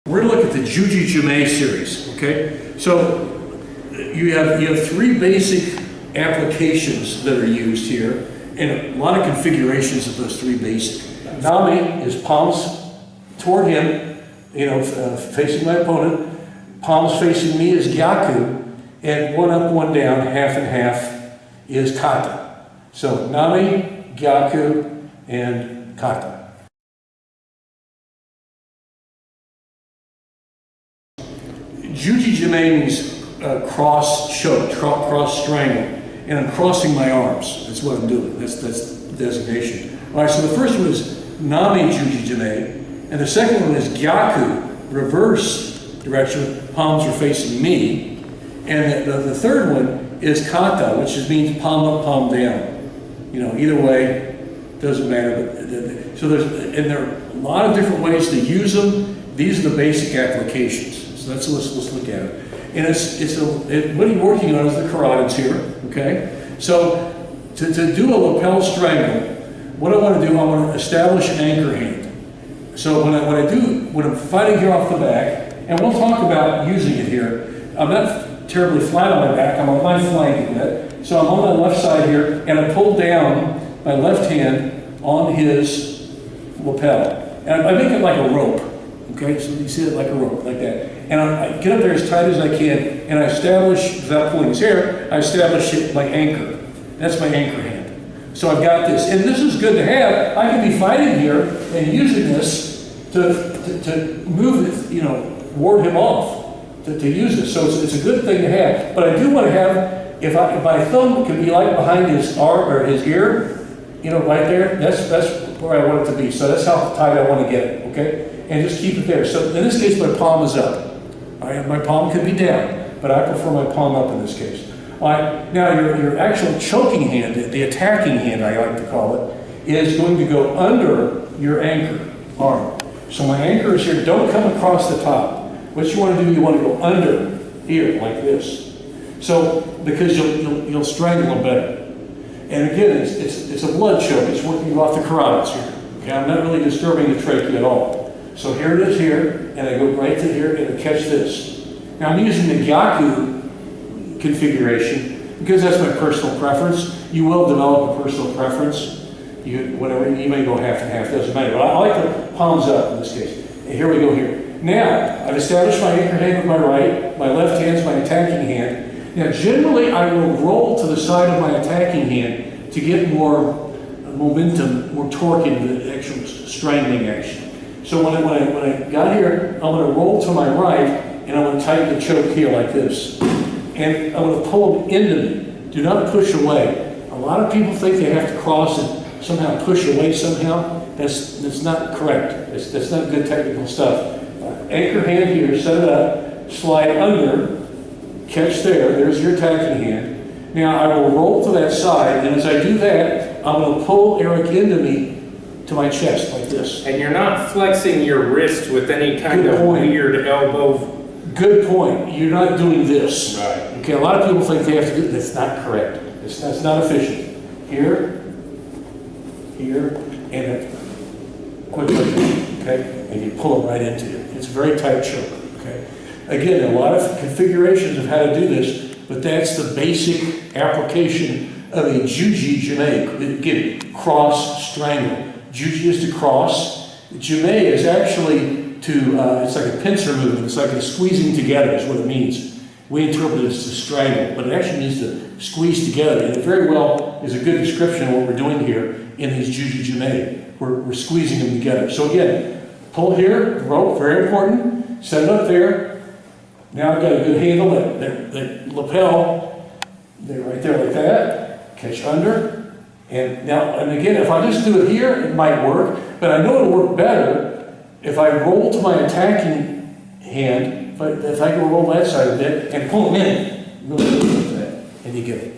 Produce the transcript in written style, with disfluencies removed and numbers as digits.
We're going to look at the JUJI JIME series, okay? So you have three basic applications that are used here, and a lot of configurations of those three basic. Nami is palms toward him, facing my opponent. Palms facing me is Gyaku, and one up, one down, half and half is Kata. So Nami, Gyaku, and Kata. JUJI JIME means cross choke, cross strangle, and I'm crossing my arms. That's what I'm doing. That's the designation. All right, so the first one is Nami JUJI JIME, and the second one is Gyaku, reverse direction, palms are facing me, and the third one is Kata, which means palm up, palm down. Either way, doesn't matter. But so there are a lot of different ways to use them. These are the basic applications. So let's look at it. And what you're working on is the carotids here, okay? So to do a lapel strangle, what I want to do, I want to establish an anchor hand. So when I'm fighting here off the back, and we'll talk about using it here, I'm not terribly flat on my back, I'm on my flank a bit. So I'm on my left side here, and I pull down my left hand on his lapel. And I make it like a rope. Okay, so you see it like a rope, like that. And I get up there as tight as I can, and I establish, without pulling his hair, I establish it my anchor. That's my anchor hand. So I've got this. And this is good to have. I can be fighting here and using this to move it, ward him off, to use this. So it's a good thing to have. But I do want to have, if my thumb can be like behind his arm or his ear, right there, that's where I want it to be. So that's how tight I want to get it, okay? And just keep it there. So in this case, my palm is up. All right, my palm could be down, but I prefer my palm up in this case. All right, now your actual choking hand, the attacking hand I like to call it, is going to go under your anchor arm. So my anchor is here. Don't come across the top. What you want to do, you want to go under here like this. So because you'll strangle them better. And again, it's a blood choke. It's working off the carotids here. Okay, I'm not really disturbing the trachea at all. So here it is here, and I go right to here, and I catch this. Now I'm using the Gyaku configuration because that's my personal preference. You will develop a personal preference. You may go half and half, doesn't matter. But I like the palms up in this case. And here we go here. Now, I've established my anchor hand with my right, my left hand's my attacking hand. Now generally I will roll to the side of my attacking hand to get more momentum, more torque in the actual strangling action. So when I got here, I'm going to roll to my right, and I'm going to tighten the choke here like this. And I'm going to pull them into me. Do not push away. A lot of people think they have to cross and somehow push away somehow. That's not correct. That's not good technical stuff. Anchor hand here, set it up, slide under, catch there's your attacking hand. Now I will roll to that side, and as I do that, I'm going to pull Eric into me to my chest like this. And you're not flexing your wrist with any kind of weird elbow. Good point. You're not doing this. Right. Okay, a lot of people think they have to do that's not correct. That's not efficient. Here, and quickly, okay? And you pull it right into you. It's a very tight choke, okay? Again, a lot of configurations of how to do this, but that's the basic application of a JUJI JIME. Again, cross strangle. JUJI is to cross. JIME is actually it's like a pincer movement. It's like a squeezing together is what it means. We interpret it as to strangle, but it actually means to squeeze together. And it very well is a good description of what we're doing here in these JUJI JIME. We're squeezing them together. So again, pull here, rope, very important. Set it up there. Now I've got a good handle, that lapel, they're right there like that. Catch under. And again, if I just do it here, it might work, but I know it'll work better if I roll to my attacking hand, if I can roll that side a bit and pull them in, really like that, and you get it.